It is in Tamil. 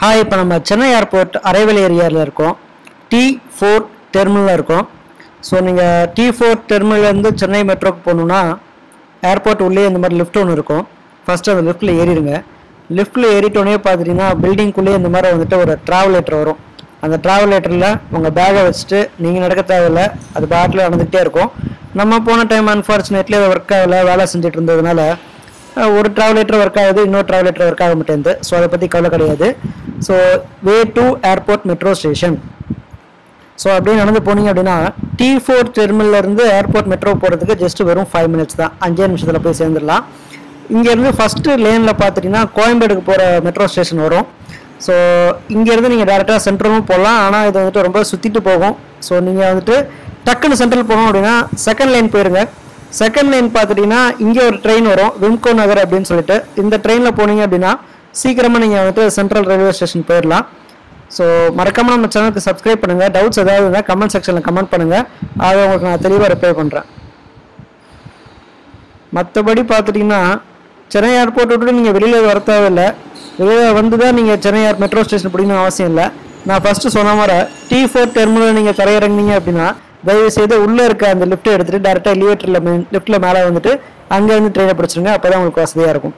ஹாய், இப்போ நம்ம சென்னை ஏர்போர்ட் அரைவல் ஏரியாவில் இருக்கோம். T4 டெர்மினலில் இருக்கோம். ஸோ நீங்கள் T4 டெர்மினல்லேருந்து சென்னை மெட்ரோக்கு போகணுன்னா ஏர்போர்ட் உள்ளே இந்த மாதிரி லிஃப்ட் ஒன்று இருக்கும். ஃபஸ்ட்டு அந்த லிஃப்ட்டில் ஏறிடுங்க. லிஃப்ட்டில் ஏறிட்டோன்னே பார்த்துட்டிங்கன்னா பில்டிங்குள்ளே இந்த மாதிரி வந்துட்டு ஒரு ட்ராவலேட்டர் வரும். அந்த ட்ராவலேட்டரில் உங்கள் பேகை வச்சுட்டு நீங்கள் நடக்க தேவையில்லை, அது பாட்டில் நடந்துகிட்டே இருக்கும். நம்ம போன டைம் அன்ஃபார்ச்சுனேட்லி அதை ஒர்க் ஆகலை, வேலை செஞ்சுட்டு இருந்ததுனால ஒரு ட்ராவலேட்டர் ஒர்க் ஆகுது, இன்னொரு ட்ராவலேட்டர் ஒர்க் ஆக மாட்டேங்குது. ஸோ அதை பற்றி கவலை கிடையாது. So way to airport metro station. So அப்படியே நடந்து போனீங்க அப்படின்னா T4 டெர்மினல்லேருந்து ஏர்போர்ட் மெட்ரோ போகிறதுக்கு ஜஸ்ட் வெறும் 5 minutes தான், 5 நிமிஷத்தில் போய் சேர்ந்துடலாம். இங்கேருந்து ஃபஸ்ட்டு லேனில் பார்த்துட்டிங்கன்னா கோயம்பேடுக்கு போகிற மெட்ரோ ஸ்டேஷன் வரும். ஸோ இங்கேருந்து நீங்கள் டேரெக்டாக சென்ட்ரலும் போகலாம், ஆனால் இது வந்துட்டு ரொம்ப சுற்றிட்டு போகும். ஸோ நீங்கள் வந்துட்டு டக்குன்னு சென்ட்ரல் போகணும் அப்படின்னா செகண்ட் லைன் போயிருங்க. செகண்ட் லைன் பார்த்துட்டிங்கன்னா இங்கே ஒரு ட்ரெயின் வரும், விம்கோ நகர் அப்படின்னு சொல்லிட்டு. இந்த ட்ரெயினில் போனீங்க அப்படின்னா சீக்கிரமாக நீங்கள் வந்துட்டு சென்ட்ரல் ரயில்வே ஸ்டேஷன் போயிடலாம். ஸோ மறக்காமல் நம்ம சேனலுக்கு சப்ஸ்கிரைப் பண்ணுங்கள். டவுட்ஸ் ஏதாவது இருந்தால் கமெண்ட் செக்ஷனில் கமெண்ட் பண்ணுங்கள், அதை உங்களுக்கு நான் தெளிவாக ரிப்ளை பண்ணுறேன். மற்றபடி பார்த்துட்டிங்கன்னா சென்னை ஏர்போர்ட் விட்டு நீங்கள் வெளியில் வர தேவையில்லை. வெளியில் வந்து தான் நீங்கள் சென்னை மெட்ரோ ஸ்டேஷன் பிடிக்கணும் அவசியம் இல்லை. நான் ஃபஸ்ட்டு சொன்ன மாதிரி T4 டெர்மினல் நீங்கள் தரையிறங்கினீங்க அப்படின்னா தயவுசெய்து உள்ளே இருக்க அந்த லிஃப்ட்டை எடுத்துகிட்டு டேரெக்டாக லிஃப்ட்டில் மேலே வந்துட்டு அங்கேருந்து ட்ரெயினை பிடிச்சிருங்க. அப்போ தான் உங்களுக்கு வசதியாக இருக்கும்.